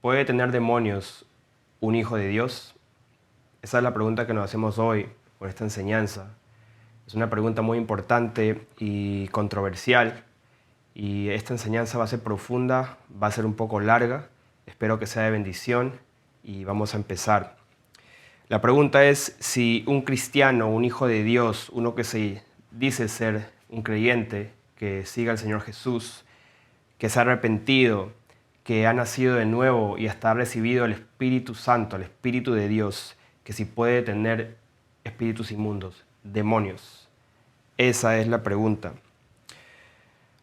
¿Puede tener demonios un hijo de Dios? Esa es la pregunta que nos hacemos hoy con esta enseñanza. Es una pregunta muy importante y controversial, y esta enseñanza va a ser profunda, va a ser un poco larga. Espero que sea de bendición y vamos a empezar. La pregunta es si un cristiano, un hijo de Dios, uno que se dice ser un creyente, que siga al Señor Jesús, que se ha arrepentido, que ha nacido de nuevo y hasta ha recibido el Espíritu Santo, el Espíritu de Dios, que si puede tener espíritus inmundos, demonios. Esa es la pregunta.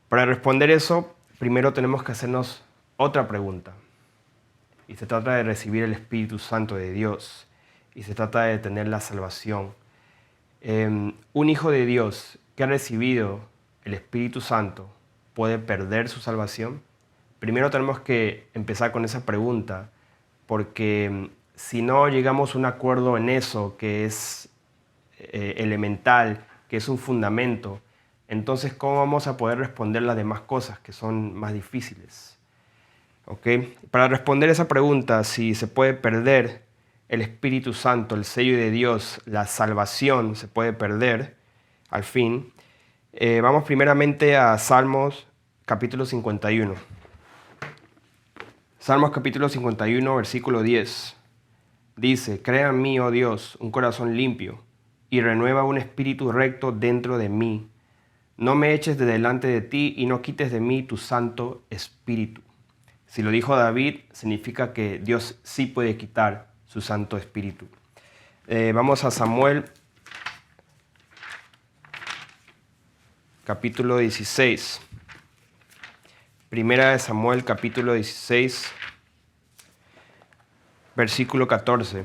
Para responder eso, primero tenemos que hacernos otra pregunta. Y se trata de recibir el Espíritu Santo de Dios. Y se trata de tener la salvación. Un hijo de Dios que ha recibido el Espíritu Santo, ¿puede perder su salvación? Primero tenemos que empezar con esa pregunta, porque si no llegamos a un acuerdo en eso, que es elemental, que es un fundamento, entonces ¿cómo vamos a poder responder las demás cosas que son más difíciles? ¿Okay? Para responder esa pregunta, si se puede perder el Espíritu Santo, el sello de Dios, la salvación se puede perder al fin, vamos primeramente a Salmos capítulo 51. Salmos capítulo 51, versículo 10. Dice: Crea en mí, oh Dios, un corazón limpio, y renueva un espíritu recto dentro de mí. No me eches de delante de ti, y no quites de mí tu Santo Espíritu. Si lo dijo David, significa que Dios sí puede quitar su Santo Espíritu. Vamos a Samuel, capítulo 16. Primera de Samuel, capítulo 16, versículo 14.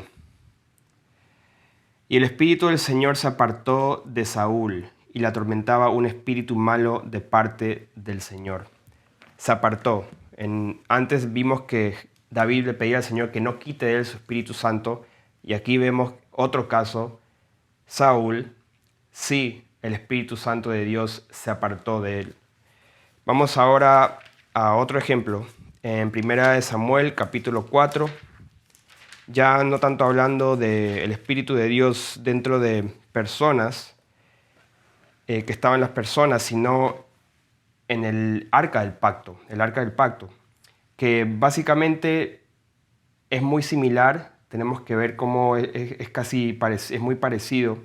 Y el espíritu del Señor se apartó de Saúl, y le atormentaba un espíritu malo de parte del Señor. Se apartó. Antes vimos que David le pedía al Señor que no quite de él su Espíritu Santo, y aquí vemos otro caso. Saúl, sí, el Espíritu Santo de Dios se apartó de él. Vamos ahora a otro ejemplo, en Primera de Samuel, capítulo 4, ya no tanto hablando del Espíritu de Dios dentro de personas, que estaban las personas, sino en el arca del pacto, que básicamente es muy similar. Tenemos que ver cómo es muy parecido.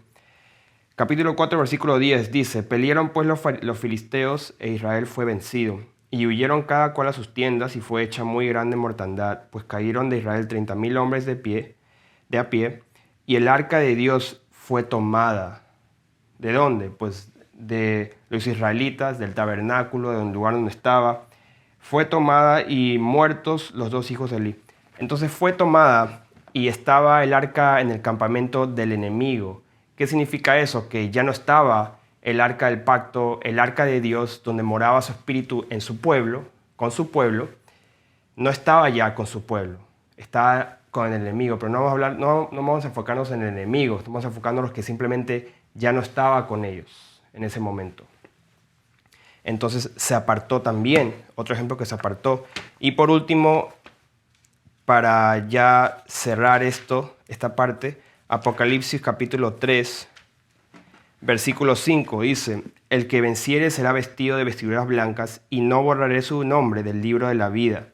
Capítulo 4, versículo 10 dice: Pelearon pues los filisteos, e Israel fue vencido. Y huyeron cada cual a sus tiendas, y fue hecha muy grande mortandad, pues cayeron de Israel 30,000 hombres de a pie, y el arca de Dios fue tomada. ¿De dónde? Pues de los israelitas, del tabernáculo, de un lugar donde estaba. Fue tomada, y muertos los dos hijos de Eli. Entonces fue tomada, y estaba el arca en el campamento del enemigo. ¿Qué significa eso? Que ya no estaba el arca del pacto, el arca de Dios, donde moraba su espíritu en su pueblo, con su pueblo. No estaba ya con su pueblo, estaba con el enemigo. Pero no vamos a enfocarnos en el enemigo, estamos enfocándonos que simplemente ya no estaba con ellos en ese momento. Entonces se apartó también, otro ejemplo que se apartó. Y por último, para ya cerrar esta parte, Apocalipsis capítulo 3, versículo 5 dice: El que venciere será vestido de vestiduras blancas, y no borraré su nombre del libro de la vida.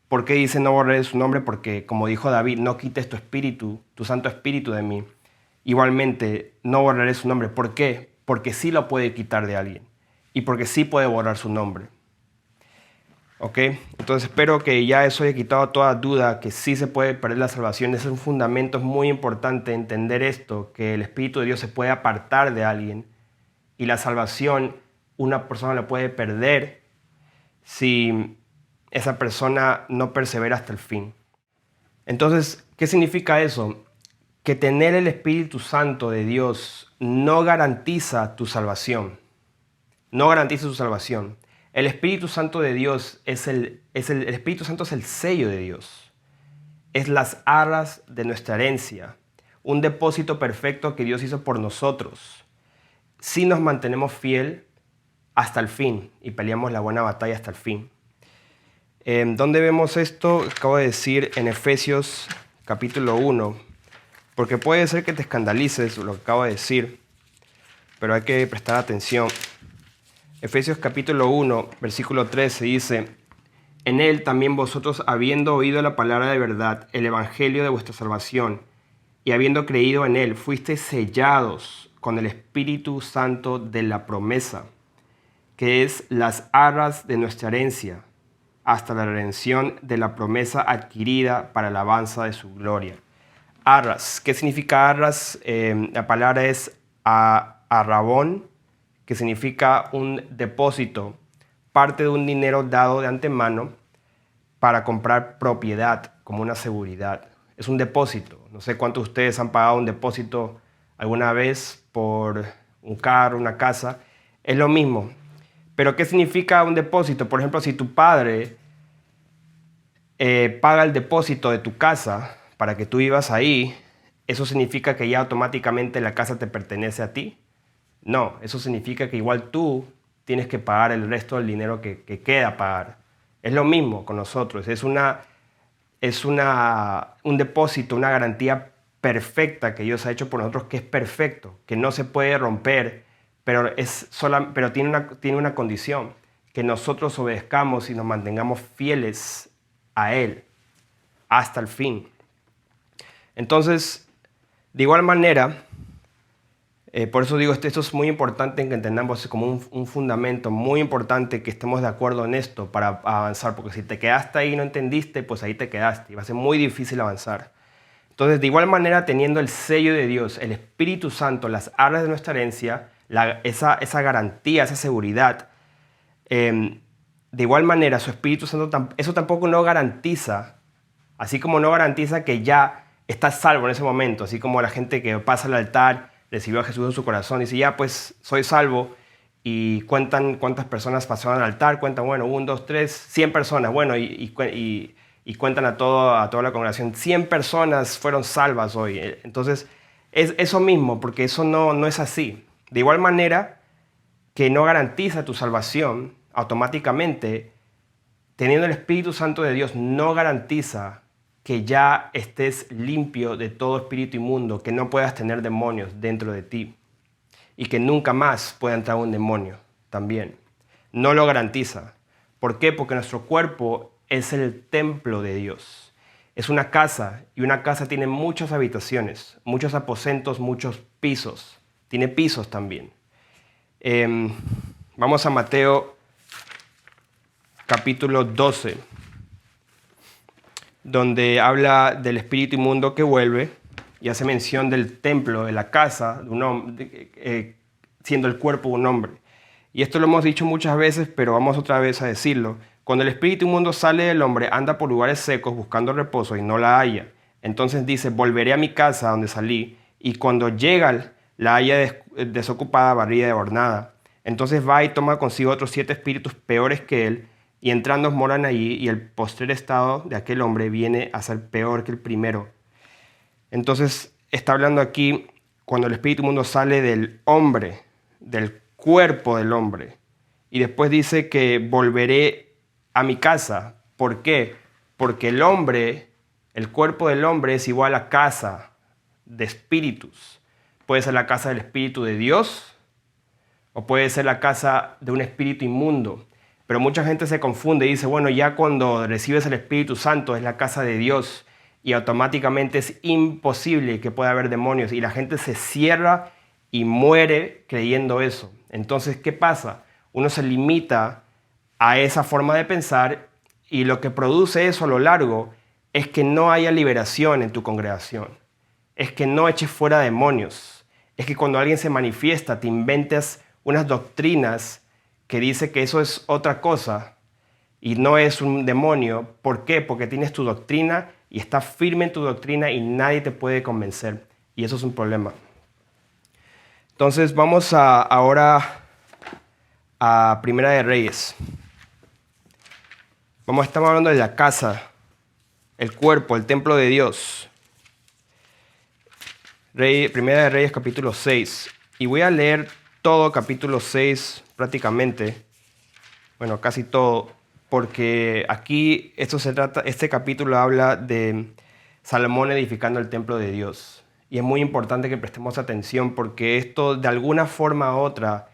¿Por qué dice no borraré su nombre? Porque, como dijo David, no quites tu espíritu, tu Santo Espíritu de mí. Igualmente, no borraré su nombre. ¿Por qué? Porque sí lo puede quitar de alguien, y porque sí puede borrar su nombre. ¿Ok? Entonces espero que ya eso haya quitado toda duda, que sí se puede perder la salvación. Es un fundamento muy importante entender esto, que el Espíritu de Dios se puede apartar de alguien, y la salvación una persona la puede perder si esa persona no persevera hasta el fin. Entonces, ¿qué significa eso? Que tener el Espíritu Santo de Dios no garantiza tu salvación. No garantiza tu salvación. El Espíritu Santo de Dios el Espíritu Santo es el sello de Dios. Es las arras de nuestra herencia. Un depósito perfecto que Dios hizo por nosotros. Si nos mantenemos fiel hasta el fin y peleamos la buena batalla hasta el fin. ¿Dónde vemos esto? Acabo de decir en Efesios capítulo 1, porque puede ser que te escandalices lo que acabo de decir, pero hay que prestar atención. Efesios capítulo 1, versículo 13 dice: en él también vosotros, habiendo oído la palabra de verdad, el evangelio de vuestra salvación, y habiendo creído en él, fuisteis sellados con el Espíritu Santo de la promesa, que es las arras de nuestra herencia, hasta la redención de la promesa adquirida para la alabanza de su gloria. Arras. ¿Qué significa arras? La palabra es arrabón, que significa un depósito, parte de un dinero dado de antemano para comprar propiedad como una seguridad. Es un depósito. No sé cuántos de ustedes han pagado un depósito alguna vez por un carro, una casa. Es lo mismo. Pero ¿qué significa un depósito? Por ejemplo, si tu padre paga el depósito de tu casa para que tú vivas ahí, ¿eso significa que ya automáticamente la casa te pertenece a ti? No, eso significa que igual tú tienes que pagar el resto del dinero que queda a pagar. Es lo mismo con nosotros, es un depósito, una garantía perfecta que Dios ha hecho por nosotros, que es perfecto, que no se puede romper, pero tiene una condición: que nosotros obedezcamos y nos mantengamos fieles a Él hasta el fin. Entonces, de igual manera, por eso digo, esto es muy importante que entendamos como un fundamento muy importante, que estemos de acuerdo en esto para avanzar, porque si te quedaste ahí y no entendiste, pues ahí te quedaste y va a ser muy difícil avanzar. Entonces, de igual manera, teniendo el sello de Dios, el Espíritu Santo, las arras de nuestra herencia, esa garantía, esa seguridad, de igual manera, su Espíritu Santo, eso tampoco no garantiza, así como no garantiza que ya estás salvo en ese momento, así como la gente que pasa al altar, recibió a Jesús en su corazón y dice: ya pues soy salvo, y cuentan cuántas personas pasaron al altar, cuentan, bueno, 1, 2, 3, 100 personas, bueno, y cuentan a toda la congregación, 100 personas fueron salvas hoy. Entonces, es eso mismo, porque eso no es así. De igual manera que no garantiza tu salvación automáticamente, teniendo el Espíritu Santo de Dios no garantiza que ya estés limpio de todo espíritu inmundo, que no puedas tener demonios dentro de ti y que nunca más pueda entrar un demonio también. No lo garantiza. ¿Por qué? Porque nuestro cuerpo es el templo de Dios. Es una casa, y una casa tiene muchas habitaciones, muchos aposentos, muchos pisos. Tiene pisos también. Vamos a Mateo capítulo 12. Donde habla del espíritu inmundo que vuelve y hace mención del templo, de la casa, de un hombre, siendo el cuerpo de un hombre. Y esto lo hemos dicho muchas veces, pero vamos otra vez a decirlo. Cuando el espíritu inmundo sale del hombre, anda por lugares secos buscando reposo y no la halla. Entonces dice: volveré a mi casa donde salí, y cuando llega la halla desocupada, barrida y adornada. Entonces va y toma consigo otros 7 espíritus peores que él, y entrando moran allí, y el postrer estado de aquel hombre viene a ser peor que el primero. Entonces está hablando aquí cuando el espíritu inmundo sale del hombre, del cuerpo del hombre. Y después dice que volveré a mi casa. ¿Por qué? Porque el hombre, el cuerpo del hombre es igual a casa de espíritus. Puede ser la casa del espíritu de Dios o puede ser la casa de un espíritu inmundo. Pero mucha gente se confunde y dice: bueno, ya cuando recibes el Espíritu Santo es la casa de Dios y automáticamente es imposible que pueda haber demonios, y la gente se cierra y muere creyendo eso. Entonces, ¿qué pasa? Uno se limita a esa forma de pensar, y lo que produce eso a lo largo es que no haya liberación en tu congregación, es que no eches fuera demonios, es que cuando alguien se manifiesta te inventes unas doctrinas que dice que eso es otra cosa y no es un demonio. ¿Por qué? Porque tienes tu doctrina y estás firme en tu doctrina y nadie te puede convencer. Y eso es un problema. Entonces vamos ahora a Primera de Reyes. Estamos hablando de la casa, el cuerpo, el templo de Dios. Primera de Reyes capítulo 6. Y voy a leer todo capítulo 6 prácticamente, bueno, casi todo, porque aquí este capítulo habla de Salomón edificando el templo de Dios. Y es muy importante que prestemos atención porque esto de alguna forma u otra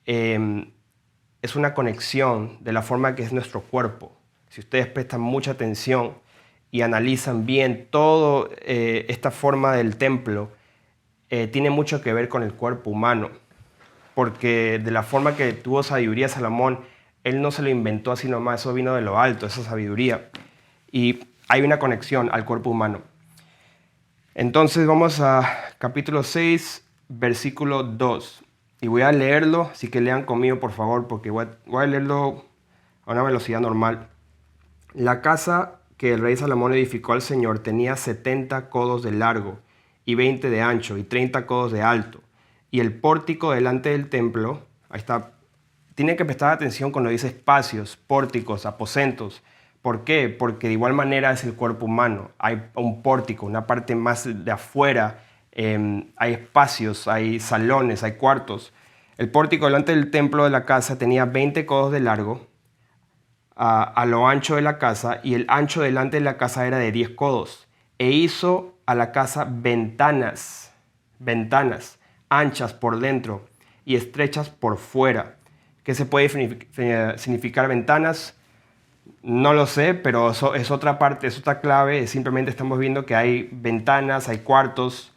es una conexión de la forma que es nuestro cuerpo. Si ustedes prestan mucha atención y analizan bien toda esta forma del templo, tiene mucho que ver con el cuerpo humano, porque de la forma que tuvo sabiduría Salomón, él no se lo inventó así nomás, eso vino de lo alto, esa sabiduría. Y hay una conexión al cuerpo humano. Entonces vamos a capítulo 6, versículo 2. Y voy a leerlo, así que lean conmigo por favor, porque voy a leerlo a una velocidad normal. La casa que el rey Salomón edificó al Señor tenía 70 codos de largo y 20 de ancho y 30 codos de alto. Y el pórtico delante del templo, ahí está, tienen que prestar atención cuando dice espacios, pórticos, aposentos. ¿Por qué? Porque de igual manera es el cuerpo humano. Hay un pórtico, una parte más de afuera, hay espacios, hay salones, hay cuartos. El pórtico delante del templo de la casa tenía 20 codos de largo a lo ancho de la casa, y el ancho delante de la casa era de 10 codos. E hizo a la casa ventanas anchas por dentro y estrechas por fuera. ¿Qué se puede significar ventanas? No lo sé, pero eso es otra parte, es otra clave. Simplemente estamos viendo que hay ventanas, hay cuartos.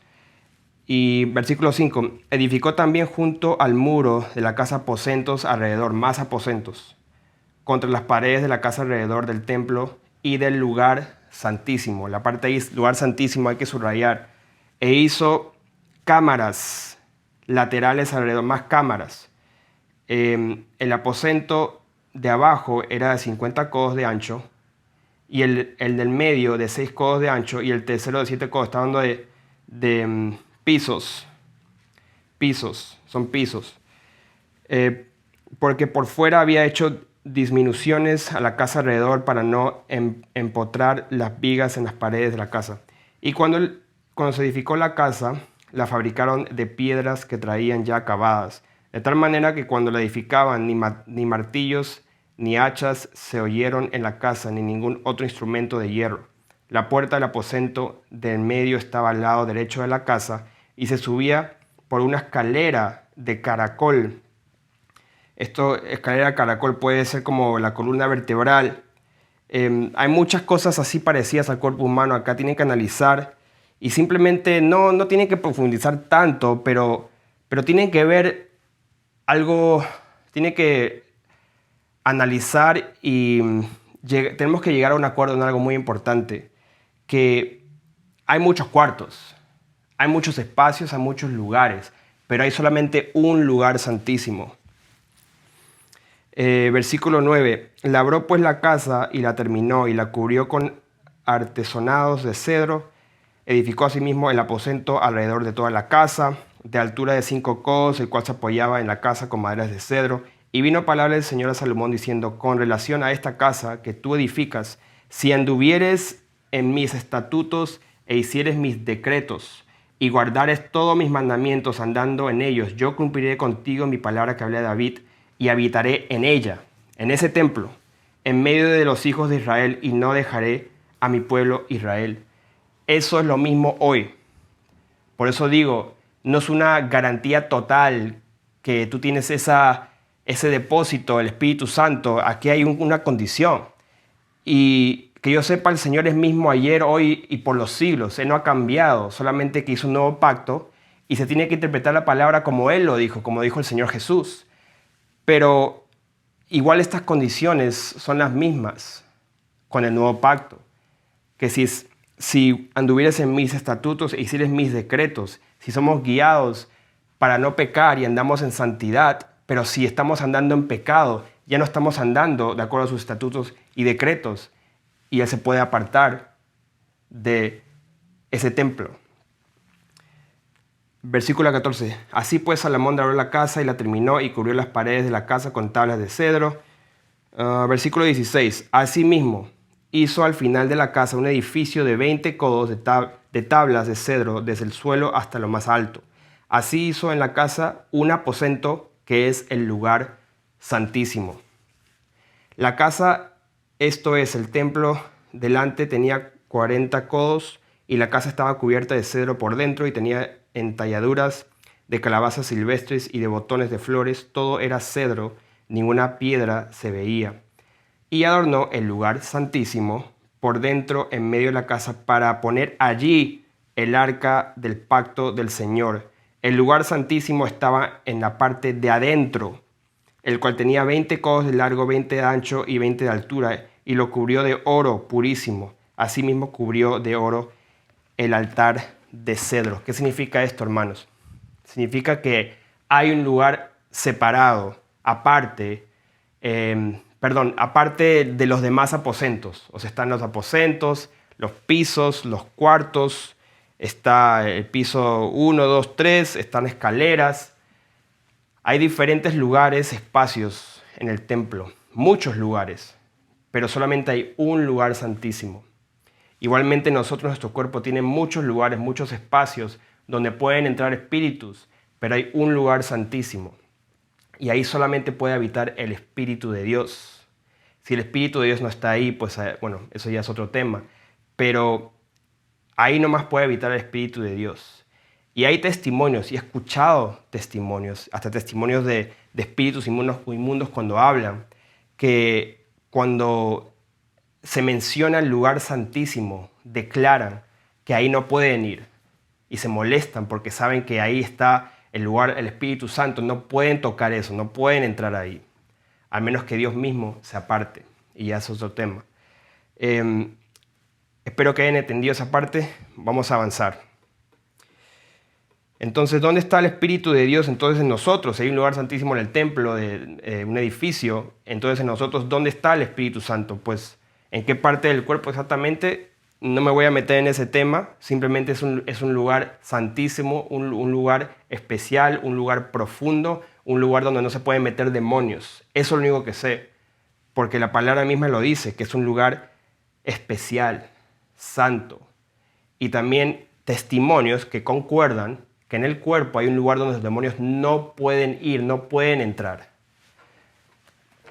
Y versículo 5, edificó también junto al muro de la casa aposentos alrededor, más aposentos, contra las paredes de la casa alrededor del templo y del lugar santísimo. La parte ahí, lugar santísimo, hay que subrayar. E hizo cámaras laterales alrededor, más cámaras. El aposento de abajo era de 50 codos de ancho, y el del medio de 6 codos de ancho, y el tercero de 7 codos. Está hablando de pisos. Son pisos. Porque por fuera había hecho disminuciones a la casa alrededor para no empotrar las vigas en las paredes de la casa. Y cuando se edificó la casa, la fabricaron de piedras que traían ya acabadas, de tal manera que cuando la edificaban ni martillos ni hachas se oyeron en la casa, ni ningún otro instrumento de hierro. La puerta del aposento del medio estaba al lado derecho de la casa y se subía por una escalera de caracol. Escalera de caracol puede ser como la columna vertebral. Hay muchas cosas así parecidas al cuerpo humano. Acá tienen que analizar y simplemente no tienen que profundizar tanto, pero tienen que ver algo, tienen que analizar y tenemos que llegar a un acuerdo en algo muy importante, que hay muchos cuartos, hay muchos espacios, hay muchos lugares, pero hay solamente un lugar santísimo. Versículo 9. Labró pues la casa y la terminó y la cubrió con artesonados de cedro. Edificó asimismo el aposento alrededor de toda la casa, de altura de 5 codos, el cual se apoyaba en la casa con maderas de cedro. Y vino palabra del Señor a Salomón diciendo: con relación a esta casa que tú edificas, si anduvieres en mis estatutos e hicieres mis decretos y guardares todos mis mandamientos andando en ellos, yo cumpliré contigo mi palabra que hablé a David, y habitaré en ella, en ese templo, en medio de los hijos de Israel, y no dejaré a mi pueblo Israel. Eso es lo mismo hoy. Por eso digo, no es una garantía total que tú tienes ese depósito del Espíritu Santo. Aquí hay una condición. Y que yo sepa, el Señor es mismo ayer, hoy y por los siglos. Él no ha cambiado, solamente que hizo un nuevo pacto y se tiene que interpretar la palabra como Él lo dijo, como dijo el Señor Jesús. Pero igual estas condiciones son las mismas con el nuevo pacto. Que si anduvieras en mis estatutos e hicieres mis decretos, si somos guiados para no pecar y andamos en santidad, pero si estamos andando en pecado, ya no estamos andando de acuerdo a sus estatutos y decretos, y Él se puede apartar de ese templo. Versículo 14. Así pues Salomón labró la casa y la terminó y cubrió las paredes de la casa con tablas de cedro. Versículo 16. Asimismo hizo al final de la casa un edificio de 20 codos de tablas de cedro desde el suelo hasta lo más alto. Así hizo en la casa un aposento que es el lugar santísimo. La casa Esto es, el templo delante tenía 40 codos y la casa estaba cubierta de cedro por dentro y tenía entalladuras de calabazas silvestres y de botones de flores. Todo era cedro, ninguna piedra se veía. Y adornó el lugar santísimo por dentro en medio de la casa para poner allí el arca del pacto del Señor. El lugar santísimo estaba en la parte de adentro, el cual tenía 20 codos de largo, 20 de ancho y 20 de altura, y lo cubrió de oro purísimo. Asimismo cubrió de oro el altar de cedro. ¿Qué significa esto, hermanos? Significa que hay un lugar separado, aparte, aparte de los demás aposentos. O sea, están los aposentos, los pisos, los cuartos, está el piso 1, 2, 3, están escaleras. Hay diferentes lugares, espacios en el templo, muchos lugares, pero solamente hay un lugar santísimo. Igualmente nosotros, nuestro cuerpo tiene muchos lugares, muchos espacios donde pueden entrar espíritus, pero hay un lugar santísimo. Y ahí solamente puede habitar el Espíritu de Dios. Si el Espíritu de Dios no está ahí, pues bueno, eso ya es otro tema. Pero ahí nomás puede habitar el Espíritu de Dios. Y hay testimonios, y he escuchado testimonios, hasta testimonios de espíritus inmundos cuando hablan, que cuando se menciona el lugar santísimo, declaran que ahí no pueden ir y se molestan porque saben que ahí está el lugar, el Espíritu Santo. No pueden tocar eso, no pueden entrar ahí, al menos que Dios mismo se aparte, y ya es otro tema. Espero que hayan entendido esa parte. Vamos a avanzar. Entonces, ¿dónde está el Espíritu de Dios? Entonces en nosotros, hay un lugar santísimo en el templo de un edificio. Entonces en nosotros, ¿dónde está el Espíritu Santo? Pues, ¿en qué parte del cuerpo exactamente? No me voy a meter en ese tema. Simplemente es un lugar santísimo, un lugar especial, un lugar profundo, un lugar donde no se pueden meter demonios. Eso es lo único que sé, porque la palabra misma lo dice, que es un lugar especial, santo. Y también testimonios que concuerdan que en el cuerpo hay un lugar donde los demonios no pueden ir, no pueden entrar.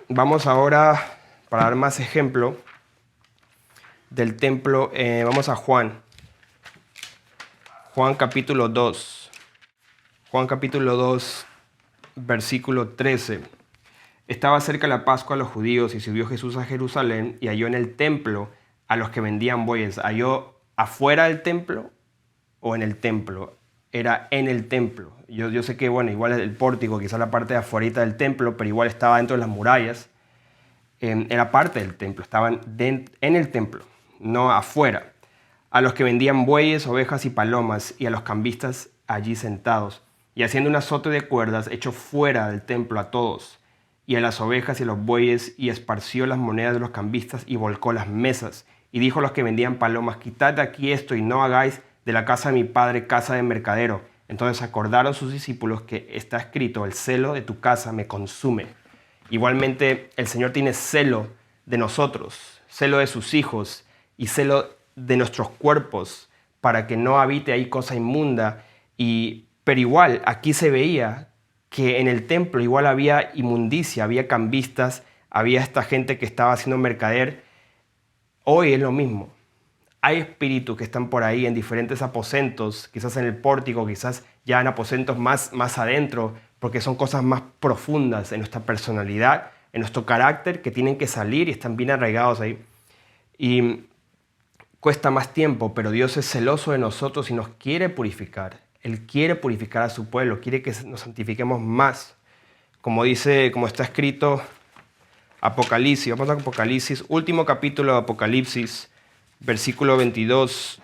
Vamos ahora, para dar más ejemplo del templo, vamos a Juan. Juan capítulo 2. Juan capítulo 2, versículo 13. Estaba cerca la Pascua a los judíos y subió Jesús a Jerusalén y halló en el templo a los que vendían bueyes. ¿Halló afuera del templo o en el templo? Era en el templo. Yo sé que, bueno, igual el pórtico, quizás la parte de afuera del templo, pero igual estaba dentro de las murallas. Era parte del templo, estaban en el templo, no afuera. A los que vendían bueyes, ovejas y palomas, y a los cambistas allí sentados, y haciendo un azote de cuerdas, echó fuera del templo a todos, y a las ovejas y a los bueyes, y esparció las monedas de los cambistas, y volcó las mesas, y dijo a los que vendían palomas: quitad de aquí esto, y no hagáis de la casa de mi padre casa de mercadero. Entonces acordaron sus discípulos que está escrito: el celo de tu casa me consume. Igualmente el Señor tiene celo de nosotros, celo de sus hijos y celo de nuestros cuerpos, para que no habite ahí cosa inmunda. Pero igual aquí se veía que en el templo igual había inmundicia, había cambistas, había esta gente que estaba haciendo mercader. Hoy es lo mismo. Hay espíritus que están por ahí en diferentes aposentos, quizás en el pórtico, quizás ya en aposentos más adentro, porque son cosas más profundas en nuestra personalidad, en nuestro carácter, que tienen que salir y están bien arraigados ahí. Y cuesta más tiempo, pero Dios es celoso de nosotros y nos quiere purificar. Él quiere purificar a su pueblo, quiere que nos santifiquemos más. Como está escrito Apocalipsis, vamos a Apocalipsis, último capítulo de Apocalipsis, capítulo 22,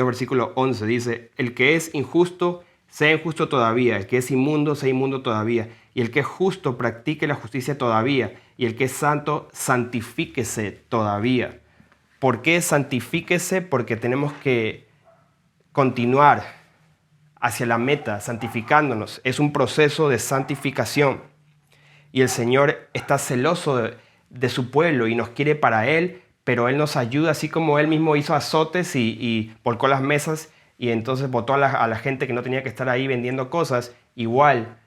versículo 11, dice: el que es injusto, sea injusto todavía; el que es inmundo, sea inmundo todavía; y el que es justo, practique la justicia todavía; y el que es santo, santifíquese todavía. ¿Por qué santifíquese? Porque tenemos que continuar hacia la meta, santificándonos. Es un proceso de santificación. Y el Señor está celoso de su pueblo y nos quiere para Él, pero Él nos ayuda, así como Él mismo hizo azotes y volcó las mesas y entonces botó a la gente que no tenía que estar ahí vendiendo cosas. Igual,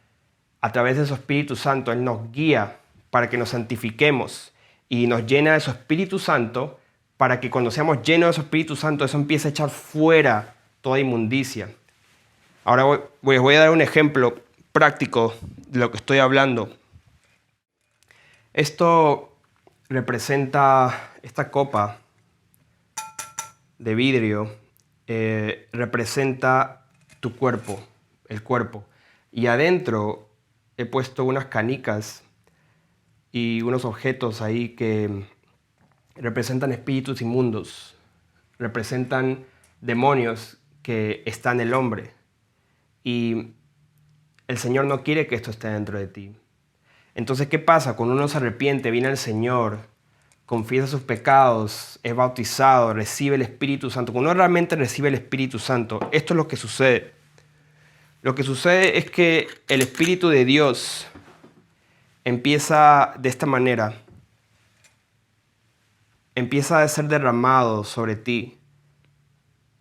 a través de su Espíritu Santo, Él nos guía para que nos santifiquemos y nos llena de su Espíritu Santo, para que cuando seamos llenos de su Espíritu Santo, eso empiece a echar fuera toda inmundicia. Ahora voy a dar un ejemplo práctico de lo que estoy hablando. Esto representa, esta copa de vidrio, representa tu cuerpo, el cuerpo. Y adentro he puesto unas canicas y unos objetos ahí que representan espíritus inmundos, representan demonios que están en el hombre. Y el Señor no quiere que esto esté dentro de ti. Entonces, ¿qué pasa? Cuando uno se arrepiente, viene al Señor, confiesa sus pecados, es bautizado, recibe el Espíritu Santo. Cuando uno realmente recibe el Espíritu Santo, esto es lo que sucede. Lo que sucede es que el Espíritu de Dios empieza de esta manera. Empieza a ser derramado sobre ti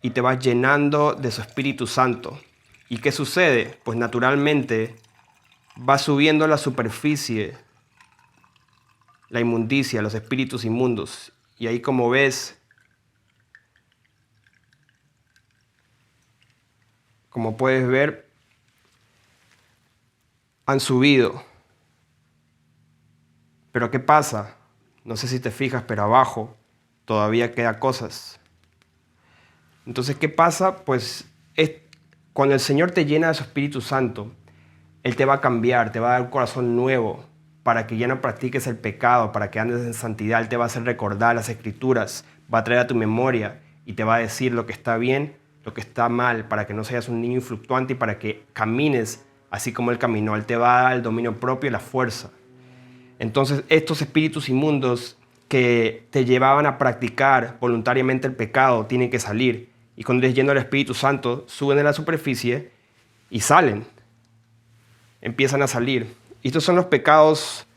y te vas llenando de su Espíritu Santo. ¿Y qué sucede? Pues naturalmente va subiendo a la superficie la inmundicia, los espíritus inmundos. Y ahí, como ves, como puedes ver, han subido. Pero ¿qué pasa? No sé si te fijas, pero abajo todavía quedan cosas. Entonces, ¿qué pasa? Pues cuando el Señor te llena de su Espíritu Santo, Él te va a cambiar, te va a dar un corazón nuevo para que ya no practiques el pecado, para que andes en santidad. Él te va a hacer recordar las Escrituras, va a traer a tu memoria y te va a decir lo que está bien, lo que está mal, para que no seas un niño influctuante y para que camines así como Él caminó. Él te va a dar el dominio propio y la fuerza. Entonces, estos espíritus inmundos que te llevaban a practicar voluntariamente el pecado tienen que salir. Y cuando eres lleno del Espíritu Santo, suben a la superficie y salen. Empiezan a salir. Y estos son los pecados,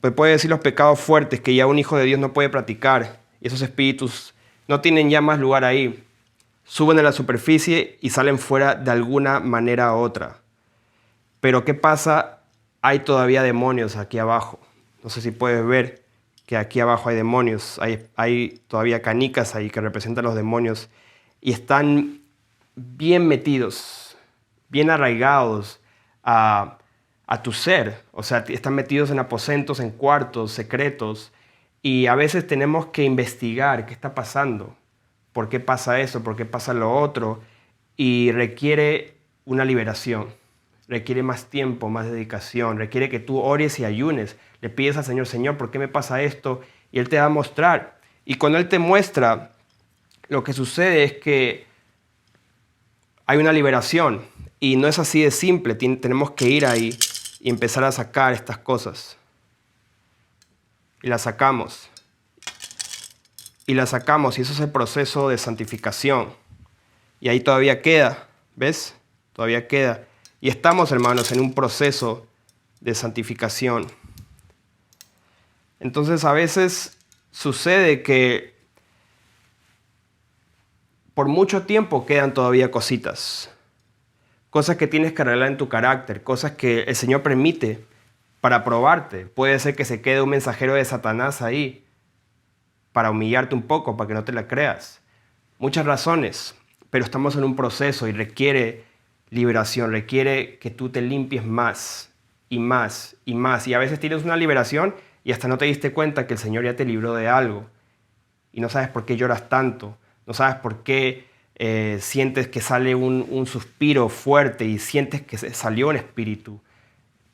pues puede decir los pecados fuertes que ya un hijo de Dios no puede practicar. Y esos espíritus no tienen ya más lugar ahí. Suben a la superficie y salen fuera de alguna manera u otra. Pero ¿qué pasa? Hay todavía demonios aquí abajo. No sé si puedes ver que aquí abajo hay demonios. Hay todavía canicas ahí que representan los demonios. Y están bien metidos, bien arraigados a tu ser. O sea, están metidos en aposentos, en cuartos secretos. Y a veces tenemos que investigar qué está pasando. ¿Por qué pasa eso? ¿Por qué pasa lo otro? Y requiere una liberación. Requiere más tiempo, más dedicación. Requiere que tú ores y ayunes. Le pides al Señor, Señor, ¿por qué me pasa esto? Y Él te va a mostrar. Y cuando Él te muestra, lo que sucede es que hay una liberación. Y no es así de simple. Tenemos que ir ahí y empezar a sacar estas cosas. Y las sacamos. Y las sacamos. Y eso es el proceso de santificación. Y ahí todavía queda. ¿Ves? Todavía queda. Y estamos, hermanos, en un proceso de santificación. Entonces, a veces sucede que por mucho tiempo quedan todavía cositas. Cosas que tienes que arreglar en tu carácter. Cosas que el Señor permite para probarte. Puede ser que se quede un mensajero de Satanás ahí para humillarte un poco, para que no te la creas. Muchas razones, pero estamos en un proceso y requiere liberación, requiere que tú te limpies más y más y más. Y a veces tienes una liberación y hasta no te diste cuenta que el Señor ya te libró de algo. Y no sabes por qué lloras tanto, no sabes por qué sientes que sale un suspiro fuerte y sientes que salió un espíritu.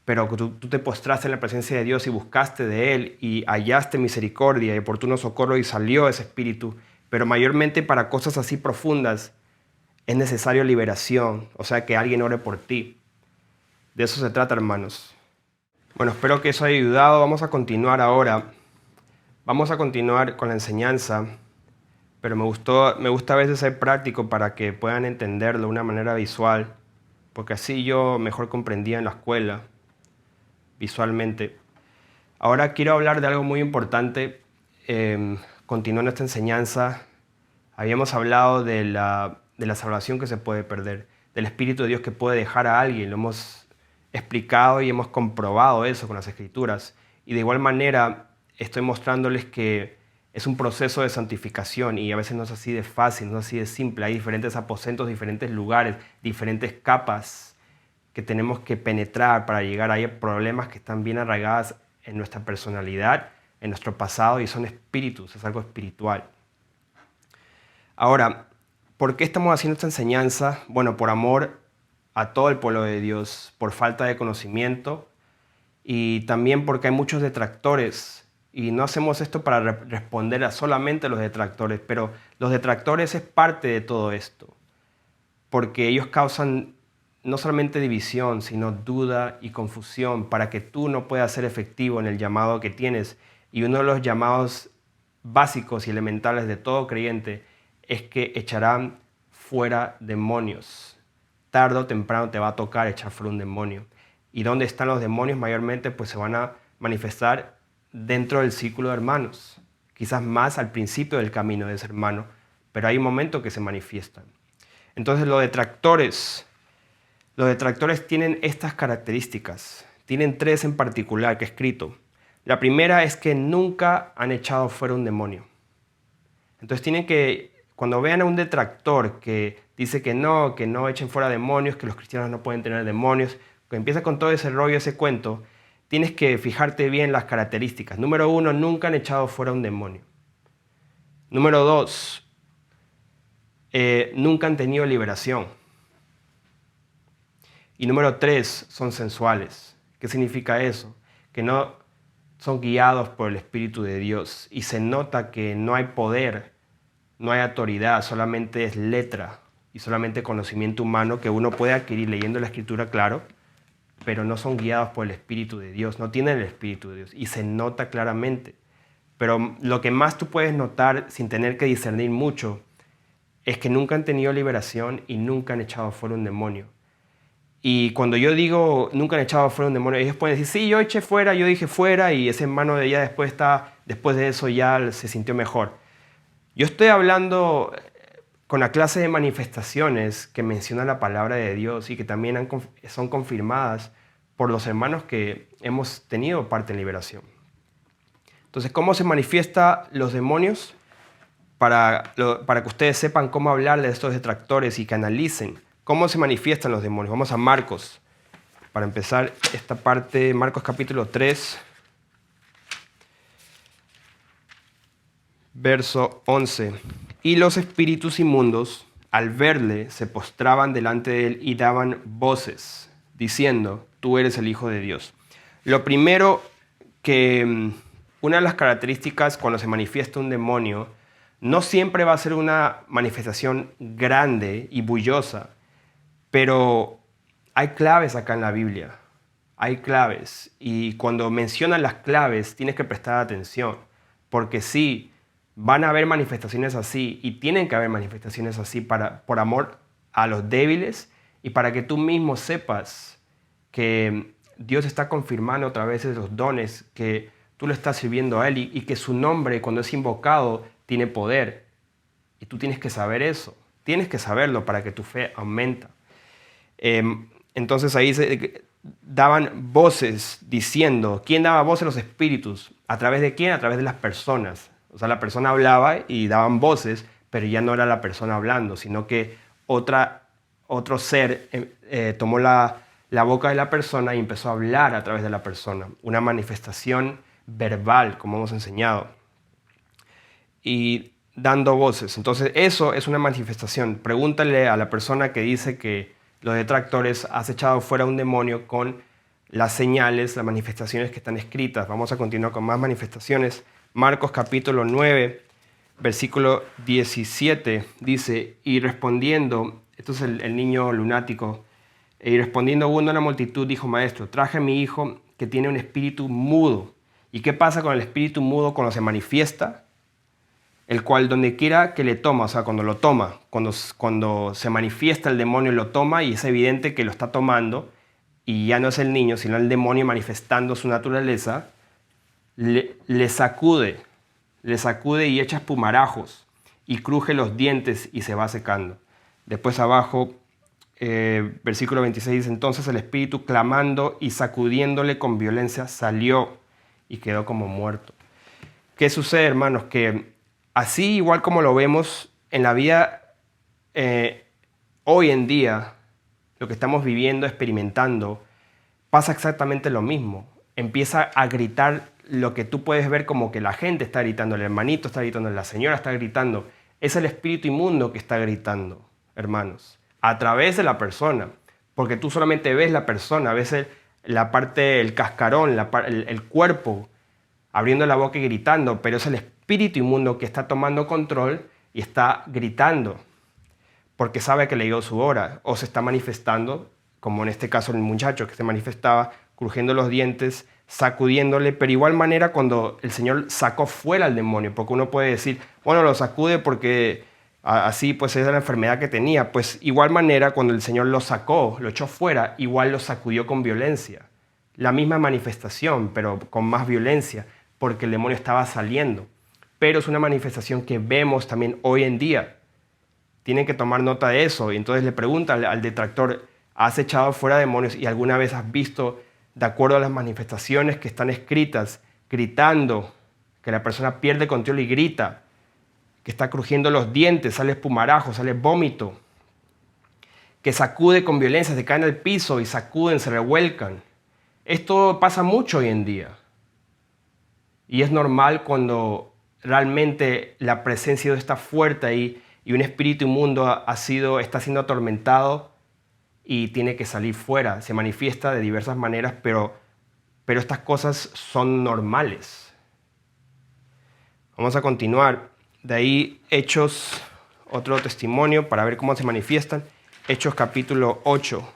Pero tú te postraste en la presencia de Dios y buscaste de Él y hallaste misericordia y oportuno socorro y salió ese espíritu. Pero mayormente para cosas así profundas es necesario liberación, o sea, que alguien ore por ti. De eso se trata, hermanos. Bueno, espero que eso haya ayudado. Vamos a continuar ahora. Vamos a continuar con la enseñanza, pero me gusta a veces ser práctico para que puedan entenderlo de una manera visual, porque así yo mejor comprendía en la escuela, visualmente. Ahora quiero hablar de algo muy importante. Continuando esta enseñanza, habíamos hablado de la salvación que se puede perder, del Espíritu de Dios que puede dejar a alguien. Lo hemos explicado y hemos comprobado eso con las Escrituras. Y de igual manera estoy mostrándoles que es un proceso de santificación y a veces no es así de fácil, no es así de simple. Hay diferentes aposentos, diferentes lugares, diferentes capas que tenemos que penetrar para llegar. Hay problemas que están bien arraigadas en nuestra personalidad, en nuestro pasado, y son espíritus, es algo espiritual. Ahora, ¿por qué estamos haciendo esta enseñanza? Bueno, por amor a todo el pueblo de Dios, por falta de conocimiento y también porque hay muchos detractores. Y no hacemos esto para responder a solamente los detractores, pero los detractores es parte de todo esto, porque ellos causan no solamente división, sino duda y confusión para que tú no puedas ser efectivo en el llamado que tienes. Y uno de los llamados básicos y elementales de todo creyente es que echarán fuera demonios. Tarde o temprano te va a tocar echar fuera un demonio. ¿Y dónde están los demonios? Mayormente pues se van a manifestar dentro del círculo de hermanos. Quizás más al principio del camino de ese hermano, pero hay un momento que se manifiestan. Entonces los detractores tienen estas características. Tienen 3 en particular que he escrito. La primera es que nunca han echado fuera un demonio. Entonces tienen que, cuando vean a un detractor que dice que no echen fuera demonios, que los cristianos no pueden tener demonios, que empieza con todo ese rollo, ese cuento, tienes que fijarte bien las características. Número 1, nunca han echado fuera un demonio. Número 2, nunca han tenido liberación. Y número 3, son sensuales. ¿Qué significa eso? Que no son guiados por el Espíritu de Dios. Y se nota que no hay poder, no hay autoridad, solamente es letra y solamente conocimiento humano que uno puede adquirir leyendo la Escritura, claro, pero no son guiados por el Espíritu de Dios, no tienen el Espíritu de Dios. Y se nota claramente. Pero lo que más tú puedes notar sin tener que discernir mucho es que nunca han tenido liberación y nunca han echado fuera un demonio. Y cuando yo digo nunca han echado fuera un demonio, ellos pueden decir, sí, yo eché fuera, yo dije fuera, y ese hermano de ella después de eso ya se sintió mejor. Yo estoy hablando con la clase de manifestaciones que menciona la palabra de Dios y que también son confirmadas por los hermanos que hemos tenido parte en liberación. Entonces, ¿cómo se manifiestan los demonios? Para que ustedes sepan cómo hablar de estos detractores y que analicen cómo se manifiestan los demonios. Vamos a Marcos, para empezar esta parte, Marcos capítulo 3, verso 11. Y los espíritus inmundos, al verle, se postraban delante de él y daban voces, diciendo, tú eres el Hijo de Dios. Lo primero que, una de las características cuando se manifiesta un demonio, no siempre va a ser una manifestación grande y bullosa, pero hay claves acá en la Biblia. Hay claves. Y cuando mencionan las claves, tienes que prestar atención. Porque sí, van a haber manifestaciones así. Y tienen que haber manifestaciones así por amor a los débiles y para que tú mismo sepas que Dios está confirmando a través de los dones que tú le estás sirviendo a Él y que su nombre, cuando es invocado, tiene poder. Y tú tienes que saber eso. Tienes que saberlo para que tu fe aumenta. Entonces ahí daban voces diciendo, ¿quién daba voces? Los espíritus. ¿A través de quién? A través de las personas. O sea, la persona hablaba y daban voces, pero ya no era la persona hablando, sino que otro ser tomó la boca de la persona y empezó a hablar a través de la persona. Una manifestación verbal, como hemos enseñado. Y dando voces. Entonces eso es una manifestación. Pregúntale a la persona que dice que los detractores has echado fuera un demonio con las señales, las manifestaciones que están escritas. Vamos a continuar con más manifestaciones. Marcos capítulo 9, versículo 17 dice, y respondiendo, esto es el niño lunático, y respondiendo uno a la multitud dijo, maestro, traje a mi hijo que tiene un espíritu mudo. ¿Y qué pasa con el espíritu mudo cuando se manifiesta? El cual donde quiera que le toma, o sea, cuando lo toma, cuando se manifiesta el demonio lo toma y es evidente que lo está tomando y ya no es el niño, sino el demonio manifestando su naturaleza, le sacude y echa espumarajos y cruje los dientes y se va secando. Después abajo versículo 26 dice, entonces el espíritu clamando y sacudiéndole con violencia salió y quedó como muerto. ¿Qué sucede, hermanos? Que así igual como lo vemos en la vida hoy en día, lo que estamos viviendo, experimentando, pasa exactamente lo mismo. Empieza a gritar lo que tú puedes ver como que la gente está gritando, el hermanito está gritando, la señora está gritando. Es el espíritu inmundo que está gritando, hermanos, a través de la persona. Porque tú solamente ves la persona, ves la parte, el cascarón, el cuerpo, abriendo la boca y gritando, pero es el espíritu inmundo que está tomando control y está gritando, porque sabe que le llegó su hora, o se está manifestando, como en este caso el muchacho que se manifestaba, crujiendo los dientes, sacudiéndole, pero igual manera cuando el Señor sacó fuera al demonio, porque uno puede decir, bueno, lo sacude porque así pues esa es la enfermedad que tenía, pues igual manera cuando el Señor lo sacó, lo echó fuera, igual lo sacudió con violencia. La misma manifestación, pero con más violencia, porque el demonio estaba saliendo. Pero es una manifestación que vemos también hoy en día. Tienen que tomar nota de eso. Y entonces le pregunta al detractor, ¿has echado fuera demonios y alguna vez has visto, de acuerdo a las manifestaciones que están escritas, gritando, que la persona pierde control y grita, que está crujiendo los dientes, sale espumarajo, sale vómito, que sacude con violencia, se caen al piso y sacuden, se revuelcan? Esto pasa mucho hoy en día. Y es normal cuando realmente la presencia de Dios está fuerte ahí y un espíritu inmundo está siendo atormentado y tiene que salir fuera. Se manifiesta de diversas maneras, pero estas cosas son normales. Vamos a continuar. De ahí Hechos, otro testimonio para ver cómo se manifiestan. Hechos capítulo 8.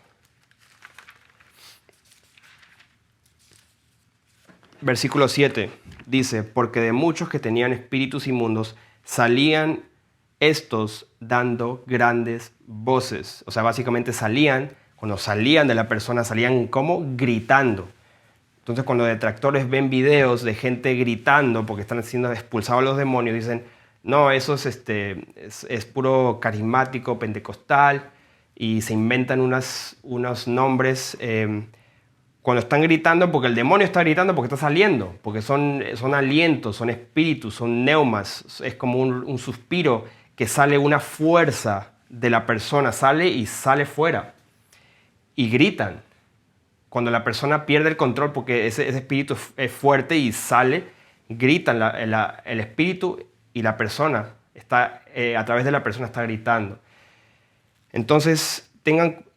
Versículo 7 dice, porque de muchos que tenían espíritus inmundos salían estos dando grandes voces. O sea, básicamente cuando salían de la persona, salían como gritando. Entonces, cuando detractores ven videos de gente gritando porque están siendo expulsados los demonios, dicen, no, eso es puro carismático, pentecostal, y se inventan unos nombres cuando están gritando, porque el demonio está gritando porque está saliendo, porque son alientos, son espíritus, son neumas, es como un suspiro que sale una fuerza de la persona, sale y sale fuera. Y gritan. Cuando la persona pierde el control porque ese espíritu es fuerte y sale, gritan el espíritu y la persona, a través de la persona está gritando. Entonces,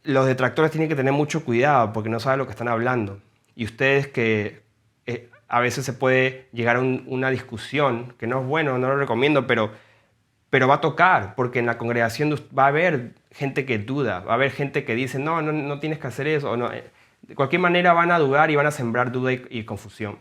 los detractores tienen que tener mucho cuidado porque no saben lo que están hablando. Y ustedes que a veces se puede llegar a una discusión, que no es bueno, no lo recomiendo, pero va a tocar, porque en la congregación va a haber gente que duda, va a haber gente que dice, no tienes que hacer eso. No. De cualquier manera van a dudar y van a sembrar duda y confusión.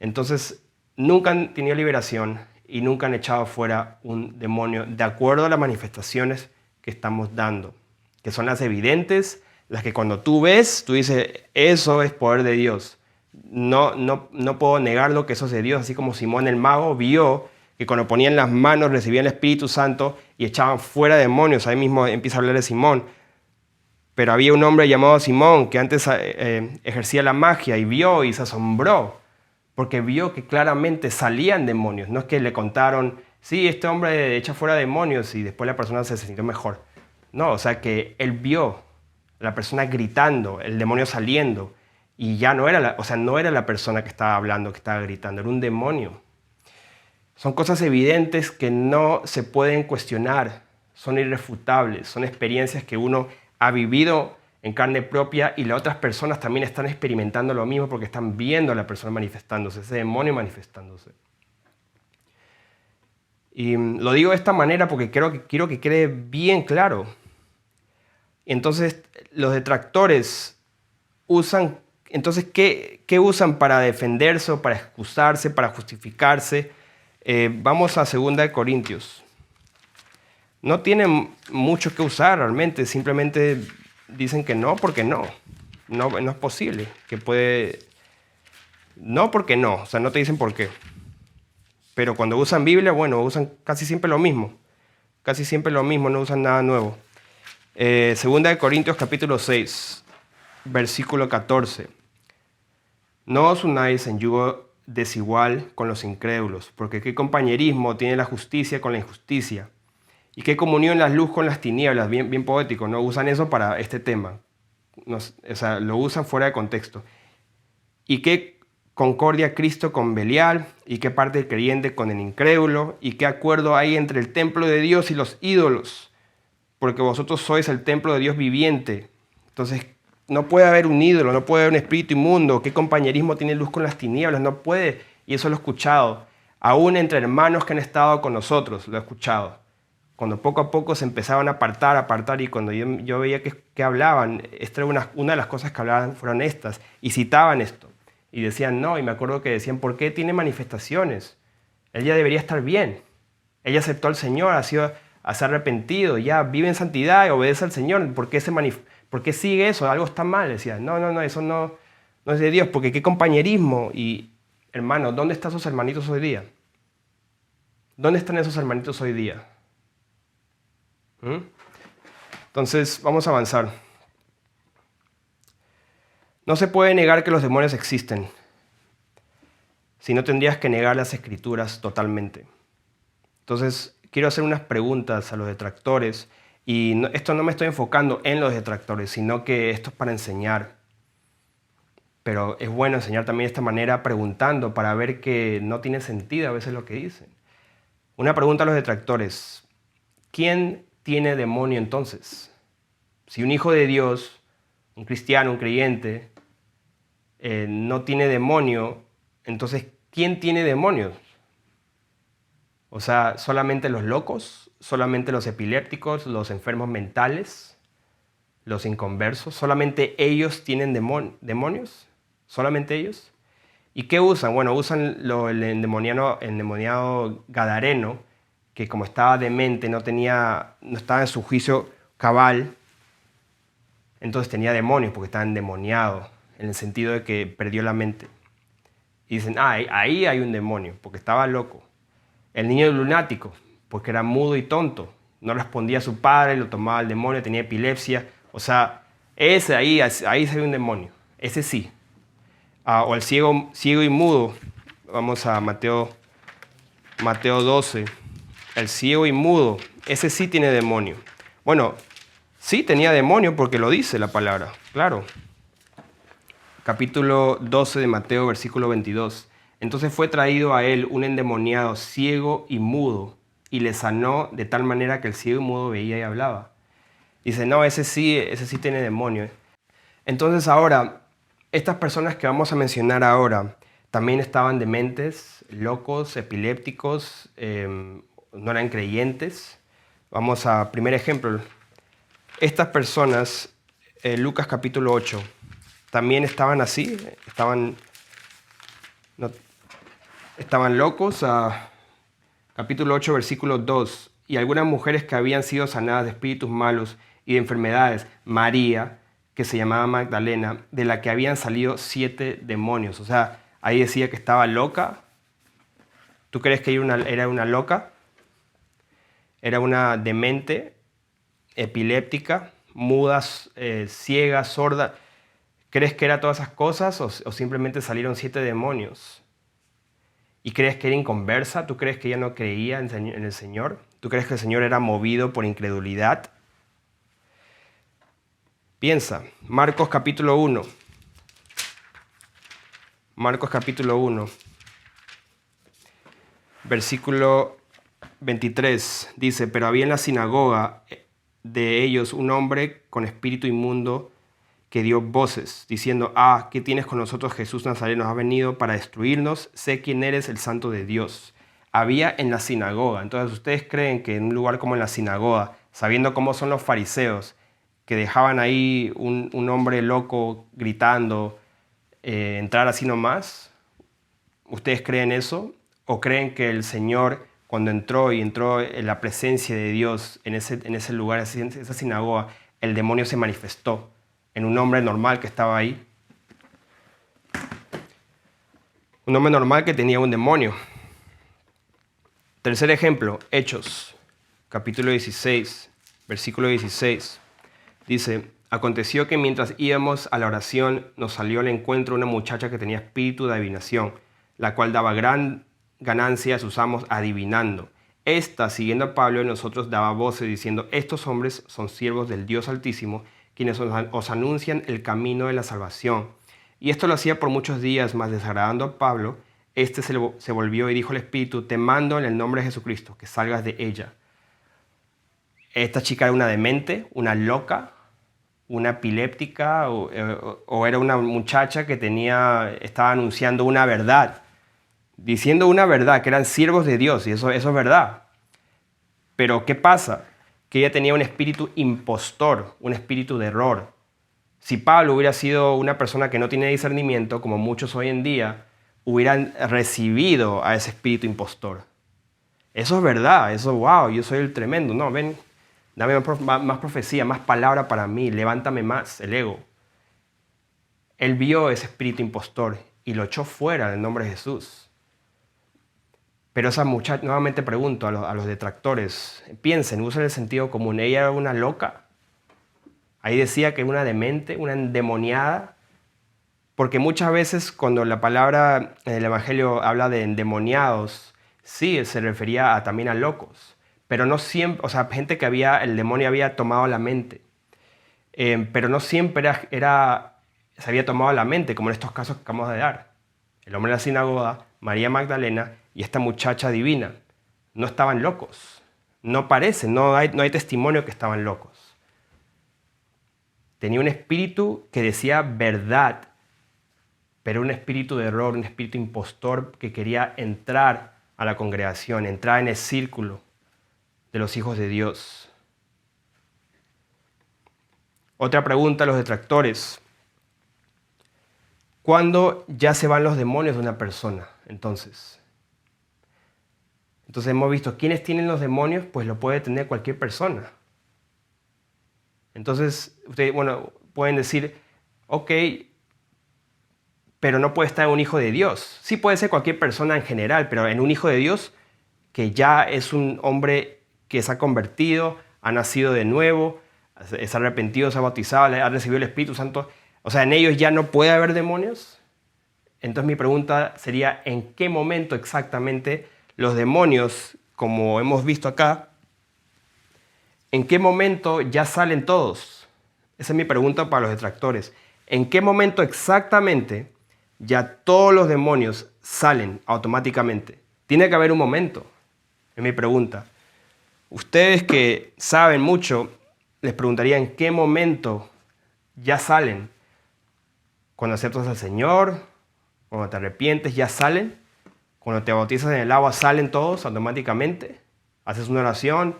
Entonces, nunca han tenido liberación y nunca han echado fuera un demonio de acuerdo a las manifestaciones que estamos dando, que son las evidentes, las que cuando tú ves, tú dices, eso es poder de Dios. No puedo negarlo que eso es de Dios, así como Simón el mago vio que cuando ponían las manos recibían el Espíritu Santo y echaban fuera demonios. Ahí mismo empieza a hablar de Simón. Pero había un hombre llamado Simón que antes ejercía la magia y vio y se asombró, porque vio que claramente salían demonios. No es que le contaron, sí, este hombre echa fuera demonios y después la persona se sintió mejor. No, o sea que él vio a la persona gritando, el demonio saliendo, y ya no era la persona que estaba hablando, que estaba gritando, era un demonio. Son cosas evidentes que no se pueden cuestionar, son irrefutables, son experiencias que uno ha vivido en carne propia y las otras personas también están experimentando lo mismo porque están viendo a la persona manifestándose, ese demonio manifestándose. Y lo digo de esta manera porque quiero que quede bien claro. Entonces, los detractores usan, entonces, ¿qué usan para defenderse o para excusarse, para justificarse? Vamos a 2 Corintios. No tienen mucho que usar realmente, simplemente dicen que no porque no es posible, que puede, no porque no, o sea, no te dicen por qué. Pero cuando usan Biblia, bueno, usan casi siempre lo mismo, no usan nada nuevo. Segunda de Corintios capítulo 6, versículo 14. No os unáis en yugo desigual con los incrédulos, porque qué compañerismo tiene la justicia con la injusticia, y qué comunión la luz con las tinieblas. Bien poético, ¿no? Usan eso para este tema. O sea, lo usan fuera de contexto. Y qué concordia Cristo con Belial, y qué parte del creyente con el incrédulo, y qué acuerdo hay entre el templo de Dios y los ídolos, porque vosotros sois el templo de Dios viviente. Entonces, no puede haber un ídolo, no puede haber un espíritu inmundo. ¿Qué compañerismo tiene luz con las tinieblas? No puede, y eso lo he escuchado, aún entre hermanos que han estado con nosotros, lo he escuchado. Cuando poco a poco se empezaban a apartar, y cuando yo veía que hablaban, esta era una de las cosas que hablaban fueron estas, y citaban esto, y decían no, y me acuerdo que decían, ¿por qué tiene manifestaciones? Él ya debería estar bien. Ella aceptó al Señor, se ha arrepentido, ya vive en santidad y obedece al Señor. ¿Por qué sigue eso? Algo está mal. Decía, no, eso no es de Dios, porque qué compañerismo. Y hermano, ¿dónde están esos hermanitos hoy día? ¿Dónde están esos hermanitos hoy día? Entonces, vamos a avanzar. No se puede negar que los demonios existen, si no tendrías que negar las Escrituras totalmente. Entonces, quiero hacer unas preguntas a los detractores, y esto no me estoy enfocando en los detractores, sino que esto es para enseñar. Pero es bueno enseñar también de esta manera, preguntando, para ver que no tiene sentido a veces lo que dicen. Una pregunta a los detractores: ¿quién tiene demonio entonces? Si un hijo de Dios, un cristiano, un creyente, no tiene demonio, entonces, ¿quién tiene demonios? O sea, ¿solamente los locos? ¿Solamente los epilépticos? ¿Los enfermos mentales? ¿Los inconversos? ¿Solamente ellos tienen demonios? ¿Solamente ellos? ¿Y qué usan? Bueno, usan el endemoniado gadareno, que como estaba demente, no estaba en su juicio cabal, entonces tenía demonios porque estaba endemoniado, en el sentido de que perdió la mente. Y dicen, ahí hay un demonio, porque estaba loco. El niño lunático, porque era mudo y tonto, no respondía a su padre, lo tomaba el demonio, tenía epilepsia. O sea, ahí se ve un demonio, ese sí. O el ciego y mudo, vamos a Mateo 12, el ciego y mudo, ese sí tiene demonio. Bueno, sí tenía demonio porque lo dice la palabra, claro. Capítulo 12 de Mateo, versículo 22. Entonces fue traído a él un endemoniado ciego y mudo, y le sanó de tal manera que el ciego y mudo veía y hablaba. Dice, no, ese sí tiene demonio. Entonces ahora, estas personas que vamos a mencionar ahora, también estaban dementes, locos, epilépticos, no eran creyentes. Vamos a primer ejemplo. Estas personas, Lucas capítulo 8, también estaban así, estaban locos. Capítulo 8, versículo 2. Y algunas mujeres que habían sido sanadas de espíritus malos y de enfermedades, María, que se llamaba Magdalena, de la que habían salido 7 demonios. O sea, ahí decía que estaba loca. ¿Tú crees que era una loca? Era una demente, epiléptica, muda, ciega, sorda. ¿Crees que era todas esas cosas o simplemente salieron 7 demonios? ¿Y crees que era inconversa? ¿Tú crees que ella no creía en el Señor? ¿Tú crees que el Señor era movido por incredulidad? Piensa, Marcos capítulo 1. Marcos capítulo 1, versículo 23, dice, pero había en la sinagoga de ellos un hombre con espíritu inmundo que dio voces, diciendo, ¿qué tienes con nosotros, Jesús Nazareno? ¿Has venido para destruirnos? Sé quién eres, el Santo de Dios. Había en la sinagoga. Entonces, ¿ustedes creen que en un lugar como en la sinagoga, sabiendo cómo son los fariseos, que dejaban ahí un hombre loco gritando, entrar así nomás? ¿Ustedes creen eso? ¿O creen que el Señor, cuando entró en la presencia de Dios en ese lugar, en esa sinagoga, el demonio se manifestó en un hombre normal que estaba ahí? Un hombre normal que tenía un demonio. Tercer ejemplo, Hechos, capítulo 16, versículo 16. Dice, aconteció que mientras íbamos a la oración nos salió al encuentro una muchacha que tenía espíritu de adivinación, la cual daba gran ganancia a sus amos adivinando. Esta, siguiendo a Pablo y nosotros, daba voces diciendo, estos hombres son siervos del Dios Altísimo, quienes os anuncian el camino de la salvación. Y esto lo hacía por muchos días, mas desagradando a Pablo, se volvió y dijo al espíritu, te mando en el nombre de Jesucristo, que salgas de ella. Esta chica era una demente, una loca, una epiléptica, o era una muchacha que estaba anunciando una verdad, diciendo una verdad, que eran siervos de Dios, y eso es verdad. Pero ¿qué pasa? Que ella tenía un espíritu impostor, un espíritu de error. Si Pablo hubiera sido una persona que no tiene discernimiento, como muchos hoy en día, hubieran recibido a ese espíritu impostor. Eso es verdad, eso, wow, yo soy el tremendo. No, ven, dame más profecía, más palabra para mí, levántame más el ego. Él vio ese espíritu impostor y lo echó fuera en el nombre de Jesús. Pero esa muchacha, nuevamente pregunto a los detractores, piensen, usen el sentido común, ella era una loca. Ahí decía que era una demente, una endemoniada, porque muchas veces cuando la palabra en el Evangelio habla de endemoniados, sí, se refería también a locos, pero no siempre, o sea, gente que el demonio había tomado la mente, pero no siempre se había tomado la mente, como en estos casos que acabamos de dar. El hombre de la sinagoga, María Magdalena y esta muchacha divina, no estaban locos, no parece, no hay testimonio que estaban locos. Tenía un espíritu que decía verdad, pero un espíritu de error, un espíritu impostor que quería entrar a la congregación, entrar en el círculo de los hijos de Dios. Otra pregunta a los detractores. ¿Cuándo ya se van los demonios de una persona? Entonces hemos visto, ¿quiénes tienen los demonios? Pues lo puede tener cualquier persona. Entonces, ustedes, pueden decir, ok, pero no puede estar en un hijo de Dios. Sí puede ser cualquier persona en general, pero en un hijo de Dios que ya es un hombre que se ha convertido, ha nacido de nuevo, se ha arrepentido, se ha bautizado, ha recibido el Espíritu Santo. O sea, en ellos ya no puede haber demonios. Entonces mi pregunta sería, ¿en qué momento exactamente los demonios, como hemos visto acá, en qué momento ya salen todos? Esa es mi pregunta para los detractores. ¿En qué momento exactamente ya todos los demonios salen automáticamente? Tiene que haber un momento, es mi pregunta. Ustedes que saben mucho, les preguntaría en qué momento ya salen. Cuando aceptas al Señor, cuando te arrepientes, ya salen. Cuando te bautizas en el agua, salen todos automáticamente. Haces una oración,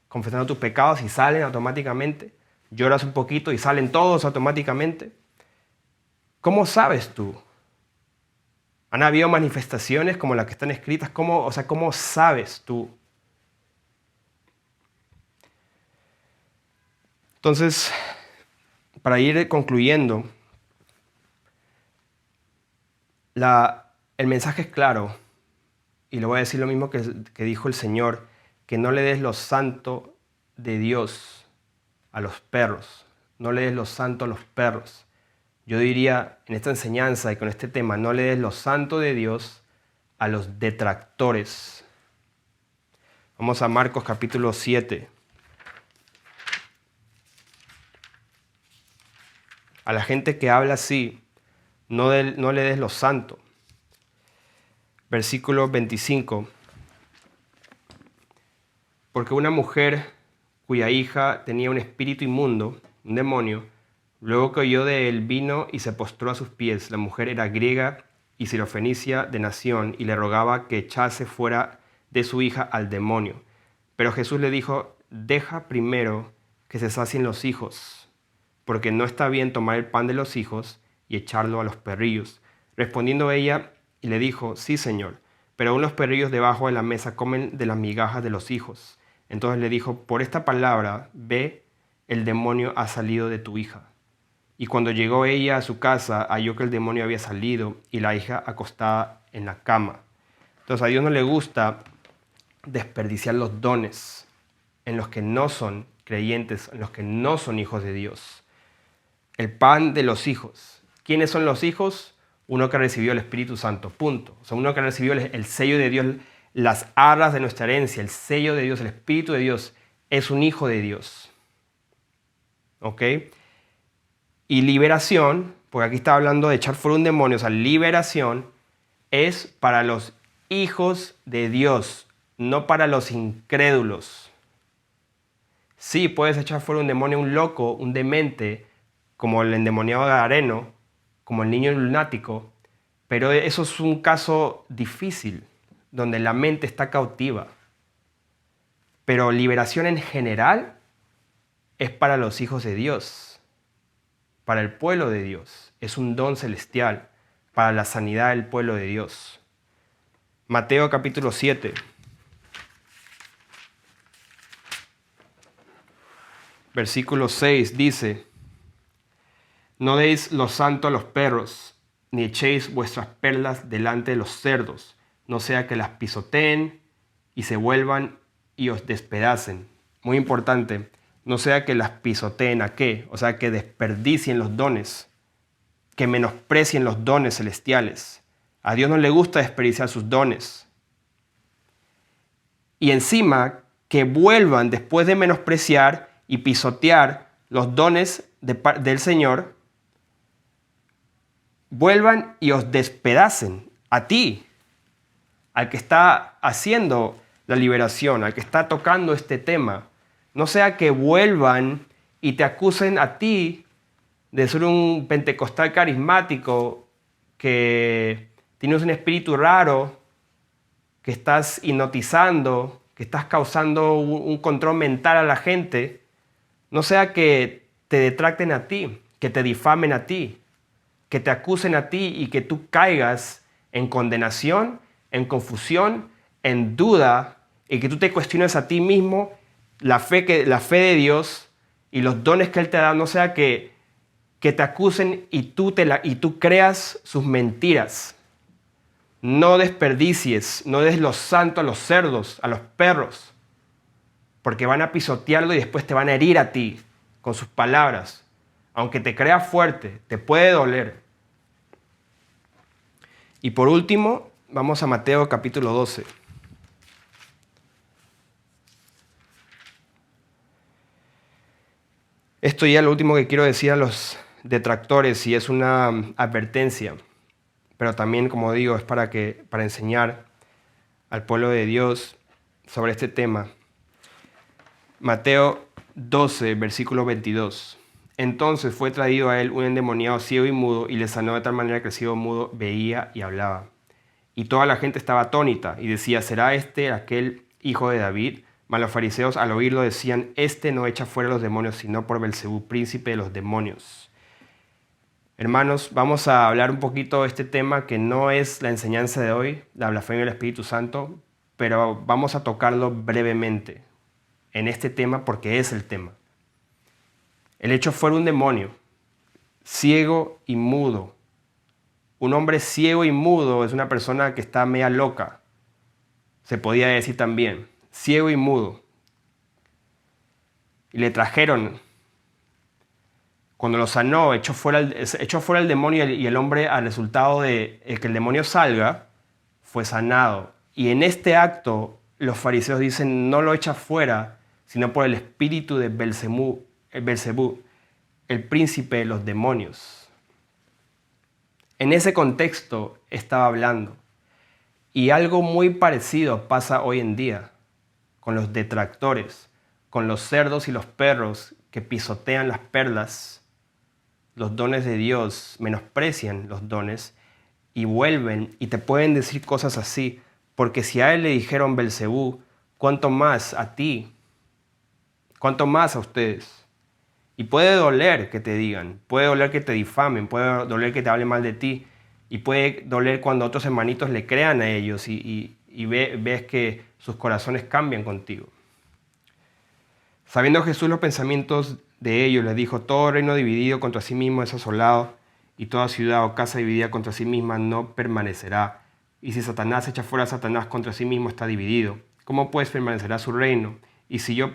confesando tus pecados y salen automáticamente. Lloras un poquito y salen todos automáticamente. ¿Cómo sabes tú? ¿Han habido manifestaciones como las que están escritas? ¿Cómo sabes tú? Entonces, para ir concluyendo, el mensaje es claro, y le voy a decir lo mismo que dijo el Señor, que no le des lo santo de Dios a los perros, no le des lo santo a los perros. Yo diría en esta enseñanza y con este tema, no le des lo santo de Dios a los detractores. Vamos a Marcos capítulo 7. A la gente que habla así, no le des lo santo. Versículo 25. Porque una mujer cuya hija tenía un espíritu inmundo, un demonio, luego que oyó de él vino y se postró a sus pies. La mujer era griega y sirofenicia de nación y le rogaba que echase fuera de su hija al demonio. Pero Jesús le dijo, deja primero que se sacien los hijos, porque no está bien tomar el pan de los hijos y echarlo a los perrillos. Respondiendo ella, y le dijo, sí, Señor, pero aún los perrillos debajo de la mesa comen de las migajas de los hijos. Entonces le dijo, por esta palabra, ve, el demonio ha salido de tu hija. Y cuando llegó ella a su casa, halló que el demonio había salido y la hija acostada en la cama. Entonces a Dios no le gusta desperdiciar los dones en los que no son creyentes, en los que no son hijos de Dios. El pan de los hijos. ¿Quiénes son los hijos? Uno que recibió el Espíritu Santo, punto. O sea, uno que recibió el sello de Dios, las arras de nuestra herencia, el sello de Dios, el Espíritu de Dios, es un hijo de Dios. ¿Ok? Y liberación, porque aquí está hablando de echar fuera un demonio, o sea, liberación es para los hijos de Dios, no para los incrédulos. Sí, puedes echar fuera un demonio, un loco, un demente, como el endemoniado gadareno, como el niño lunático, pero eso es un caso difícil, donde la mente está cautiva. Pero liberación en general es para los hijos de Dios, para el pueblo de Dios. Es un don celestial para la sanidad del pueblo de Dios. Mateo capítulo 7. Versículo 6 dice: no deis lo santo a los perros, ni echéis vuestras perlas delante de los cerdos, no sea que las pisoteen y se vuelvan y os despedacen. Muy importante, no sea que las pisoteen ¿a qué? O sea, que desperdicien los dones, que menosprecien los dones celestiales. A Dios no le gusta desperdiciar sus dones. Y encima, que vuelvan después de menospreciar y pisotear los dones del Señor, vuelvan y os despedacen a ti, al que está haciendo la liberación, al que está tocando este tema. No sea que vuelvan y te acusen a ti de ser un pentecostal carismático, que tienes un espíritu raro, que estás hipnotizando, que estás causando un control mental a la gente. No sea que te detracten a ti, que te difamen a ti, que te acusen a ti y que tú caigas en condenación, en confusión, en duda, y que tú te cuestiones a ti mismo la fe de Dios y los dones que Él te da. No sea que te acusen y tú creas sus mentiras. No desperdicies, no des lo santo a los cerdos, a los perros, porque van a pisotearlo y después te van a herir a ti con sus palabras. Aunque te crea fuerte, te puede doler. Y por último, vamos a Mateo capítulo 12. Esto ya es lo último que quiero decir a los detractores, y es una advertencia, pero también, como digo, es para enseñar al pueblo de Dios sobre este tema. Mateo 12, versículo 22. Entonces fue traído a él un endemoniado ciego y mudo, y le sanó de tal manera que el ciego mudo veía y hablaba. Y toda la gente estaba atónita y decía: ¿será este aquel hijo de David? Mas los fariseos, al oírlo, decían: este no echa fuera los demonios, sino por Belcebú, príncipe de los demonios. Hermanos, vamos a hablar un poquito de este tema, que no es la enseñanza de hoy, la blasfemia del Espíritu Santo, pero vamos a tocarlo brevemente en este tema porque es el tema. El hecho fuera un demonio, ciego y mudo. Un hombre ciego y mudo es una persona que está media loca, se podía decir también, ciego y mudo. Y le trajeron, cuando lo sanó, echó fuera el demonio, y el hombre, al resultado de que el demonio salga, fue sanado. Y en este acto, los fariseos dicen: no lo echa fuera, sino por el espíritu de Belcebú, el príncipe de los demonios. En ese contexto estaba hablando. Y algo muy parecido pasa hoy en día con los detractores, con los cerdos y los perros que pisotean las perlas, los dones de Dios, menosprecian los dones y vuelven y te pueden decir cosas así, porque si a él le dijeron Belcebú, ¿cuánto más a ti? ¿Cuánto más a ustedes? Y puede doler que te digan, puede doler que te difamen, puede doler que te hablen mal de ti, y puede doler cuando otros hermanitos le crean a ellos y ves que sus corazones cambian contigo. Sabiendo Jesús los pensamientos de ellos, les dijo: todo reino dividido contra sí mismo es asolado, y toda ciudad o casa dividida contra sí misma no permanecerá. Y si Satanás echa fuera a Satanás, contra sí mismo está dividido. ¿Cómo pues permanecerá su reino? Y si yo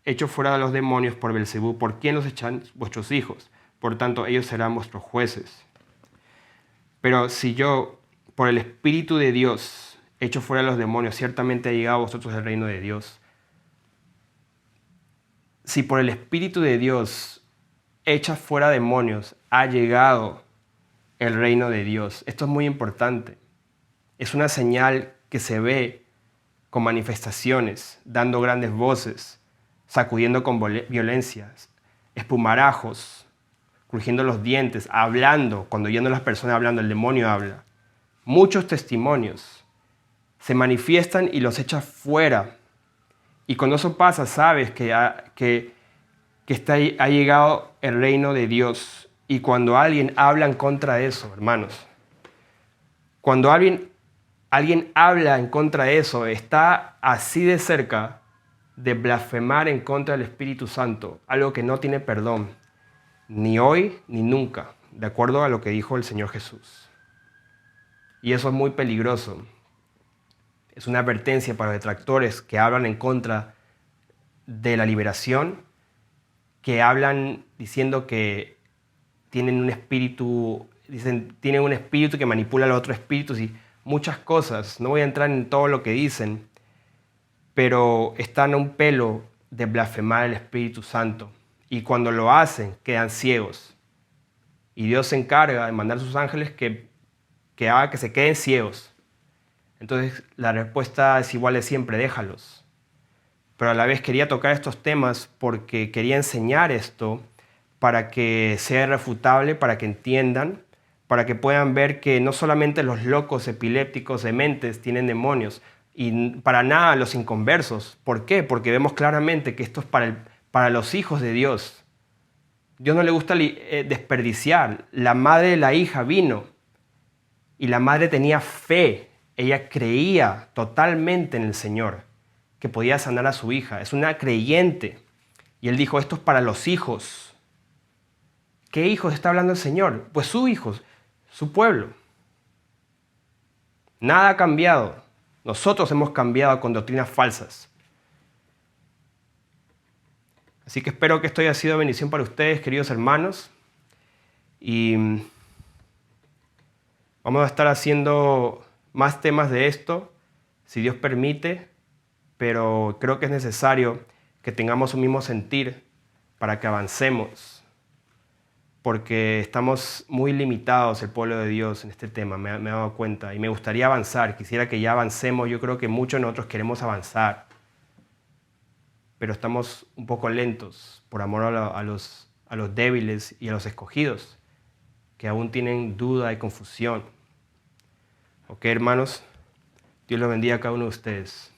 hecho fuera de los demonios por Belcebú, ¿por quién los echan vuestros hijos? Por tanto, ellos serán vuestros jueces. Pero si yo, por el Espíritu de Dios, echo fuera de los demonios, ciertamente ha llegado a vosotros el reino de Dios. Si por el Espíritu de Dios echas fuera demonios, ha llegado el reino de Dios. Esto es muy importante. Es una señal que se ve con manifestaciones, dando grandes voces, sacudiendo con violencias, espumarajos, crujiendo los dientes, hablando, cuando oyendo a las personas hablando, el demonio habla. Muchos testimonios se manifiestan y los echas fuera. Y cuando eso pasa, sabes que ha llegado el reino de Dios. Y cuando alguien habla en contra de eso, hermanos, cuando alguien habla en contra de eso, está así de cerca de blasfemar en contra del Espíritu Santo, algo que no tiene perdón, ni hoy ni nunca, de acuerdo a lo que dijo el Señor Jesús. Y eso es muy peligroso. Es una advertencia para los detractores que hablan en contra de la liberación, que hablan diciendo que tienen un espíritu que manipula a los otros espíritus y muchas cosas. No voy a entrar en todo lo que dicen, pero están a un pelo de blasfemar el Espíritu Santo. Y cuando lo hacen, quedan ciegos. Y Dios se encarga de mandar a sus ángeles que haga que se queden ciegos. Entonces la respuesta es igual de siempre, déjalos. Pero a la vez quería tocar estos temas porque quería enseñar esto para que sea irrefutable, para que entiendan, para que puedan ver que no solamente los locos, epilépticos, dementes tienen demonios, y para nada los inconversos. ¿Por qué? Porque vemos claramente que esto es para los hijos de Dios. Dios no le gusta desperdiciar. La madre de la hija vino y la madre tenía fe. Ella creía totalmente en el Señor, que podía sanar a su hija. Es una creyente. Y él dijo, esto es para los hijos. ¿Qué hijos está hablando el Señor? Pues sus hijos, su pueblo. Nada ha cambiado. Nosotros hemos cambiado con doctrinas falsas. Así que espero que esto haya sido bendición para ustedes, queridos hermanos. Y vamos a estar haciendo más temas de esto, si Dios permite, pero creo que es necesario que tengamos un mismo sentir para que avancemos, porque estamos muy limitados, el pueblo de Dios, en este tema, me he dado cuenta, y me gustaría avanzar, quisiera que ya avancemos. Yo creo que muchos de nosotros queremos avanzar, pero estamos un poco lentos por amor a los débiles y a los escogidos, que aún tienen duda y confusión. Ok, hermanos, Dios los bendiga a cada uno de ustedes.